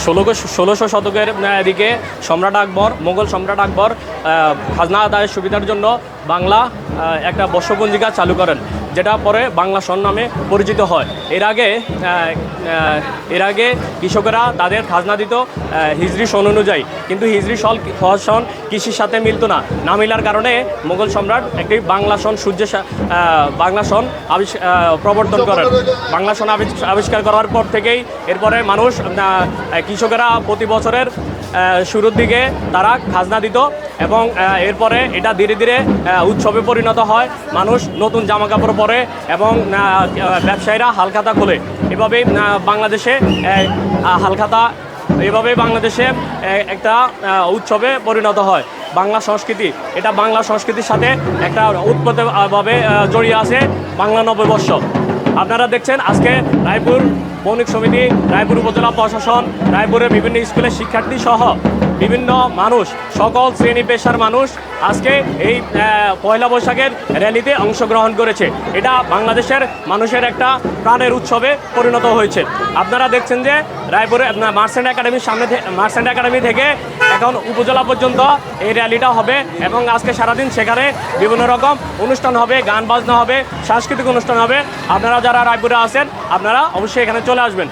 ষোলোশো শতকের দিকে সম্রাট আকবর, মোগল সম্রাট আকবর খাজনা আদায়ের সুবিধার জন্য বাংলা একটা বর্ষপঞ্জিকা চালু করেন, যেটা পরে বাংলা সন নামে পরিচিত হয়। এর আগে কৃষকেরা তাদের খাজনা দিত হিজরি সন অনুযায়ী, কিন্তু হিজরি সন কৃষির সাথে মিলত না মিলার কারণে মোগল সম্রাট একটি বাংলা সন বাংলা সন প্রবর্তন করেন। বাংলা সন আবিষ্কার করার পর থেকেই এরপরে মানুষ কৃষকেরা প্রতি বছরের শুরুর দিকে তারা খাজনা দিত এবং এরপরে এটা ধীরে ধীরে উৎসবে পরিণত হয়। মানুষ নতুন জামা কাপড় পরে এবং ব্যবসায়ীরা হালখাতা খোলে। এভাবেই বাংলাদেশে বাংলাদেশে একটা উৎসবে পরিণত হয়। বাংলা সংস্কৃতি, এটা বাংলা সংস্কৃতির সাথে একটা উৎপত্তিভাবে জড়িয়ে আছে বাংলা নববর্ষ। আপনারা দেখছেন আজকে রায়পুর বণিক সমিতি, রায়পুর উপজেলা প্রশাসন, রায়পুরের বিভিন্ন স্কুলের শিক্ষার্থী সহ বিভিন্ন মানুষ, সকল শ্রেণী পেশার মানুষ আজকে এই পয়লা বৈশাখের র্যালিতে অংশগ্রহণ করেছে। এটা বাংলাদেশের মানুষের একটা প্রাণের উৎসবে পরিণত হয়েছে। আপনারা দেখছেন যে রায়পুরে মার্চেন্ট একাডেমি থেকে এখন উপজেলা পর্যন্ত এই র্যালিটা হবে এবং আজকে সারাদিন সেখানে বিভিন্ন রকম অনুষ্ঠান হবে, গান বাজনা হবে, সাংস্কৃতিক অনুষ্ঠান হবে। আপনারা যারা রায়পুরে আছেন আপনারা অবশ্যই এখানে চলে আসবেন।